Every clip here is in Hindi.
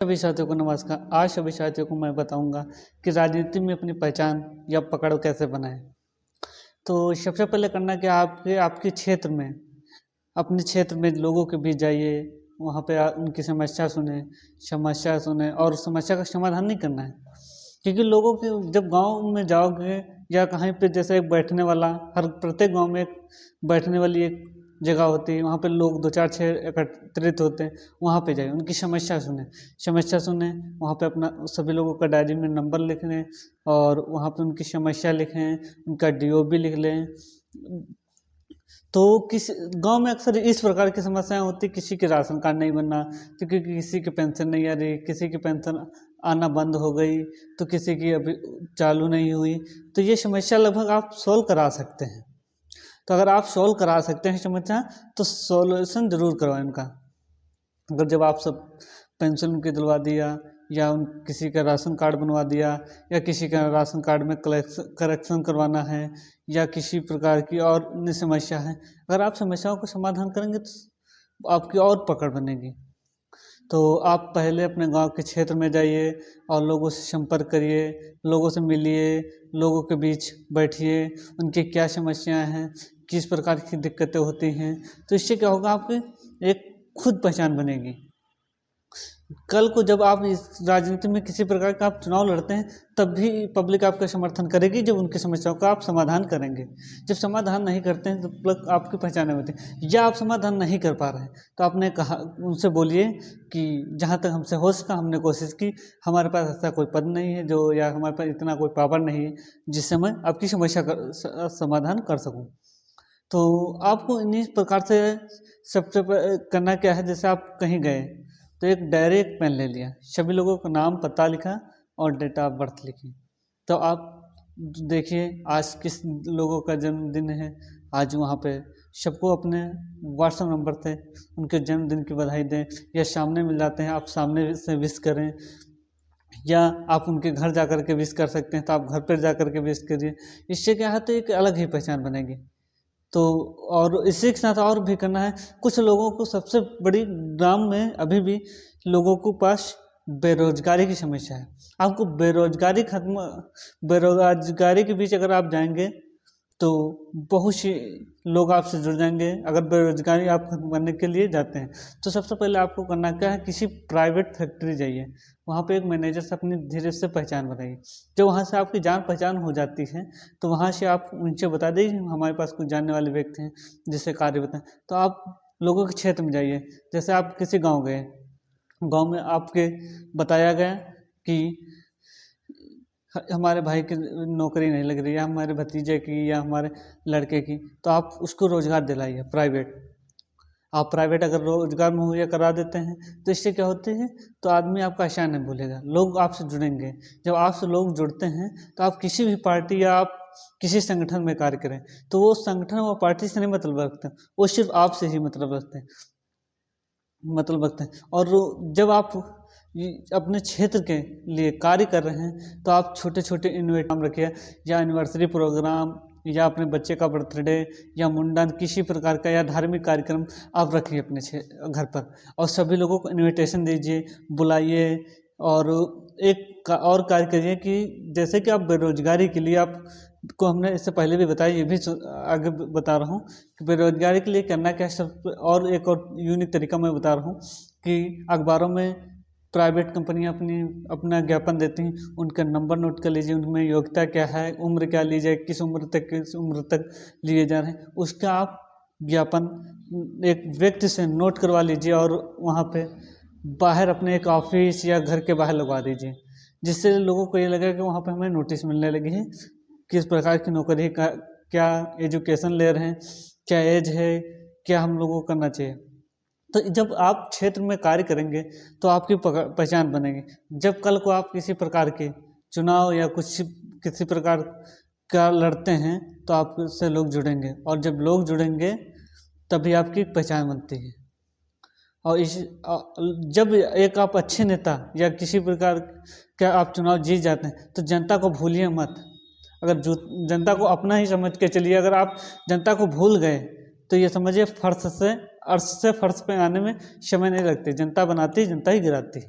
सभी साथियों को नमस्कार। आज सभी साथियों को मैं बताऊंगा कि राजनीति में अपनी पहचान या पकड़ कैसे बनाएं। तो सबसे पहले करना क्या, आपके आपके क्षेत्र में, अपने क्षेत्र में लोगों के बीच जाइए। वहाँ पे उनकी समस्या सुने और समस्या का समाधान नहीं करना है। क्योंकि लोगों के जब गांव में जाओगे या कहीं पे, जैसे एक बैठने वाला, हर प्रत्येक गांव में एक बैठने वाली एक जगह होती है, वहाँ पे लोग दो चार छः एकत्रित होते हैं। वहाँ पे जाइए, उनकी समस्या सुने। वहाँ पे अपना सभी लोगों का डायरी में नंबर लिख लें और वहाँ पे उनकी समस्या लिखें, उनका डीओ भी लिख लें। तो किसी गांव में अक्सर इस प्रकार की समस्याएं होती, किसी के राशन कार्ड नहीं बनना, तो क्योंकि किसी की पेंशन नहीं आ रही, किसी की पेंशन आना बंद हो गई, तो किसी की अभी चालू नहीं हुई। तो ये समस्या लगभग आप सोल्व करा सकते हैं। तो अगर आप सोल्व करा सकते हैं समस्या, तो सॉल्यूशन जरूर करवाएं उनका। अगर जब आप सब पेंशन उनकी दिलवा दिया, या उन किसी का राशन कार्ड बनवा दिया, या किसी का राशन कार्ड में करेक्शन करवाना है, या किसी प्रकार की और अन्य समस्या है, अगर आप समस्याओं का समाधान करेंगे तो आपकी और पकड़ बनेगी। तो आप पहले अपने गांव के क्षेत्र में जाइए और लोगों से संपर्क करिए, लोगों से मिलिए, लोगों के बीच बैठिए, उनकी क्या समस्याएं हैं, किस प्रकार की दिक्कतें होती हैं। तो इससे क्या होगा, आपकी एक खुद पहचान बनेगी। कल को जब आप इस राजनीति में किसी प्रकार का आप चुनाव लड़ते हैं, तब भी पब्लिक आपका समर्थन करेगी जब उनकी समस्याओं का आप समाधान करेंगे। जब समाधान नहीं करते हैं, तब तक आपकी पहचान होती है। या आप समाधान नहीं कर पा रहे हैं, तो आपने कहा, उनसे बोलिए कि जहाँ तक हमसे हो सका हमने कोशिश की, हमारे पास ऐसा कोई पद नहीं है जो, या हमारे पास इतना कोई पावर नहीं है जिससे मैं आपकी समस्या का समाधान कर सकूँ। तो आपको इन्हीं प्रकार से सबसे करना क्या है, जैसे आप कहीं गए तो एक डायरी, एक पेन ले लिया, सभी लोगों का नाम पता लिखा और डेट ऑफ बर्थ लिखी। तो आप देखिए आज किस लोगों का जन्मदिन है, आज वहाँ पे सबको अपने व्हाट्सएप नंबर से उनके जन्मदिन की बधाई दें, या सामने मिल जाते हैं आप सामने से विश करें, या आप उनके घर जा कर के विश कर सकते हैं तो आप घर पर जा कर के विश करिए। इससे क्या है, तो एक अलग ही पहचान बनेगी। तो और इसी के साथ और भी करना है। कुछ लोगों को सबसे बड़ी ग्राम में अभी भी लोगों को पास बेरोजगारी की समस्या है। आपको बेरोजगारी के बीच अगर आप जाएंगे तो बहुत सी लोग आपसे जुड़ जाएंगे। अगर बेरोजगारी आप खत्म करने के लिए जाते हैं, तो सबसे पहले आपको करना क्या है, किसी प्राइवेट फैक्ट्री जाइए, वहाँ पे एक मैनेजर से अपनी धीरे से पहचान बनाइए। जब वहाँ से आपकी जान पहचान हो जाती है, तो वहाँ से आप उनसे बता दीजिए हमारे पास कुछ जानने वाले व्यक्ति हैं जिससे कार्य बताएं। तो आप लोगों के क्षेत्र में जाइए। जैसे आप किसी गाँव गए, गाँव में आपके बताया गया कि हमारे भाई की नौकरी नहीं लग रही है, हमारे भतीजे की या हमारे लड़के की, तो आप उसको रोजगार दिलाइए प्राइवेट। आप प्राइवेट अगर रोजगार मुहैया करा देते हैं, तो इससे क्या होती है, तो आदमी आपका आशान नहीं भूलेगा, लोग आपसे जुड़ेंगे। जब आपसे लोग जुड़ते हैं, तो आप किसी भी पार्टी या आप किसी संगठन में कार्य करें, तो वो संगठन और पार्टी से नहीं मतलब रखते, वो सिर्फ आपसे ही मतलब रखते हैं। और जब आप अपने क्षेत्र के लिए कार्य कर रहे हैं, तो आप छोटे छोटे इनोवेटिव रखिए, या एनिवर्सरी प्रोग्राम, या अपने बच्चे का बर्थडे, या मुंडन, किसी प्रकार का या धार्मिक कार्यक्रम आप रखिए अपने घर पर, और सभी लोगों को इनविटेशन दीजिए, बुलाइए। और एक और कार्य करिए कि जैसे कि आप बेरोजगारी के लिए, आप को हमने इससे पहले भी बताया, ये भी आगे बता रहा हूँ कि बेरोजगारी के लिए करना क्या है। सब और एक और यूनिक तरीका मैं बता रहा हूँ कि अखबारों में प्राइवेट कंपनियां अपना ज्ञापन देती हैं, उनका नंबर नोट कर लीजिए, उनमें योग्यता क्या है, उम्र क्या ली जाए, किस उम्र तक लिए जा रहे हैं, उसका आप ज्ञापन एक व्यक्ति से नोट करवा लीजिए, और वहाँ पे बाहर अपने एक ऑफिस या घर के बाहर लगवा दीजिए, जिससे लोगों को ये लगेगा कि वहाँ पे हमें नोटिस मिलने लगी है, किस प्रकार की नौकरी का, क्या एजुकेशन ले रहे हैं, क्या एज है, क्या हम लोगों को करना चाहिए। तो जब आप क्षेत्र में कार्य करेंगे, तो आपकी पहचान बनेगी। जब कल को आप किसी प्रकार के चुनाव या किसी प्रकार का लड़ते हैं, तो आपसे लोग जुड़ेंगे, और जब लोग जुड़ेंगे तभी आपकी पहचान बनती है। और जब एक आप अच्छे नेता या किसी प्रकार का आप चुनाव जीत जाते हैं, तो जनता को भूलिए मत। अगर जनता को अपना ही समझ के चलिए। अगर आप जनता को भूल गए, तो ये समझिए अर्श से फर्श पे आने में समय नहीं लगती। जनता बनाती, जनता ही गिराती।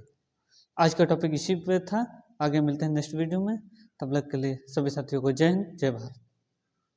आज का टॉपिक इसी पे था। आगे मिलते हैं नेक्स्ट वीडियो में। तब तक के लिए सभी साथियों को जय हिंद, जय भारत।